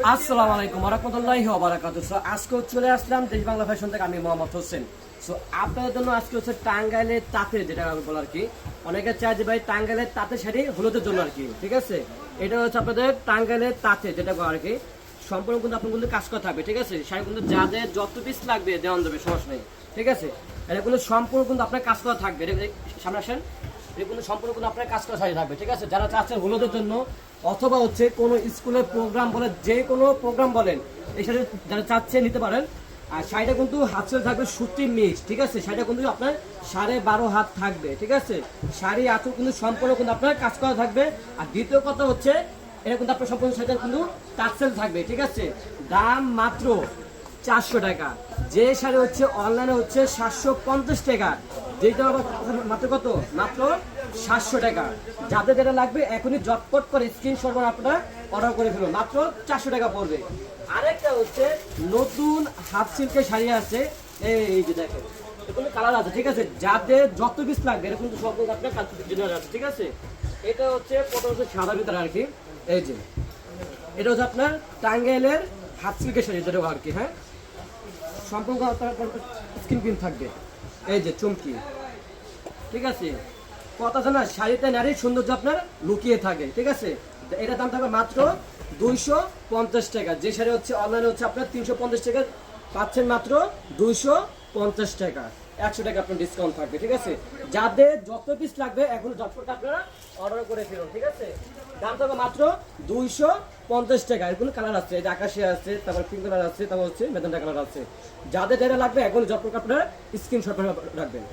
আসসালামু আলাইকুম ওয়া রাহমাতুল্লাহি ওয়া বারাকাতুহু। সো আজকে চলে আসলাম দেশ বাংলা ফ্যাশন থেকে, আমি মোহাম্মদ হোসেন। সো আপনাদের জন্য আজকে হচ্ছে টাঙ্গাইলের তাঁতের, যেটা আমি বল আর কি, অনেকে চায় যে ভাই টাঙ্গাইলের তাঁতের শাড়ি হলুদের জন্য আর কি, ঠিক আছে। এটা হচ্ছে আপনাদের টাঙ্গাইলের তাঁতের, যেটা আর কি সম্পূর্ণ কিন্তু আপনার কিন্তু কাজ করা থাকবে, ঠিক আছে। শাড়ি কিন্তু যাদের যত পিস লাগবে দেওয়ান দেবে, সমস্যা নেই, ঠিক আছে। এটা কিন্তু সম্পূর্ণ কিন্তু আপনার কাজ করা থাকবে। সামনে আসেন, এটা কিন্তু সম্পূর্ণ কিন্তু আপনার কাজ করা শাড়ি থাকবে, ঠিক আছে। যারা চাচ্ছেন হলুদের জন্য অথবা হচ্ছে কোনো স্কুলের প্রোগ্রাম বলে, যে কোনো প্রোগ্রাম বলেন, এই শাড়ি যারা চাচ্ছে নিতে পারেন। আর শাড়িটা কিন্তু হাত সেল থাকবে সুতির মিক্স, ঠিক আছে। শাড়িটা কিন্তু আপনার 12.5 হাত থাকবে, ঠিক আছে। শাড়ি আঁচল কিন্তু সম্পূর্ণ কিন্তু আপনার কাজ করা থাকবে। আর দ্বিতীয় কথা হচ্ছে এটা কিন্তু আপনার সম্পূর্ণ শাড়িটা কিন্তু টাকসেল থাকবে, ঠিক আছে। দাম মাত্র 400 টাকা। যে শাড়ি হচ্ছে অনলাইনে হচ্ছে 750 টাকা, যেটা আবার মাত্র কত, মাত্র 700 টাকা। যাদের যেটা লাগবে এখনই জটপট করে স্ক্রিনশট করে আপনারা অর্ডার করে ফেলুন, মাত্র 400 টাকা পড়বে। আরেকটা হচ্ছে নতুন হাফ সিল্কের শাড়ি আছে, এই যে দেখেন এগুলো কালার আছে, ঠিক আছে। যাদের যত পিস লাগবে এরকম সব আপনার কালার আছে, ঠিক আছে। এটা হচ্ছে প্রথম হচ্ছে সাদা ভিতরে আর কি, এই যে এটা হচ্ছে আপনার টাঙ্গাইলের হাফ সিল্কের শাড়ি, যেটা আর কি, হ্যাঁ, সম্পূর্ণ স্কিন প্রিন্ট থাকবে, এই যে চুমকি, ঠিক আছে। কথা আছে না, শাড়িতে নারীর সৌন্দর্য আপনার লুকিয়ে থাকে, ঠিক আছে। এটার দাম থাকবে মাত্র 250 টাকা। যে শাড়ি হচ্ছে অনলাইনে হচ্ছে আপনার 350 টাকা, পাচ্ছেন মাত্র 250 টাকা। 100 টাকা আপনার ডিসকাউন্ট থাকবে, ঠিক আছে। যাদের যত পিস লাগবে এখন ঝটপট আপনারা অর্ডার করে ফেলুন, ঠিক আছে। দাম থাকবে মাত্র 250 টাকা। এগুলো কালার আছে, এই যে আকাশি আছে, তারপর পিঙ্ক কালার আছে, তারপর হচ্ছে মেজেন্টা কালার আছে। যাদের যেটা লাগবে এখন ঝটপট আপনারা স্ক্রিনশট রাখবেন।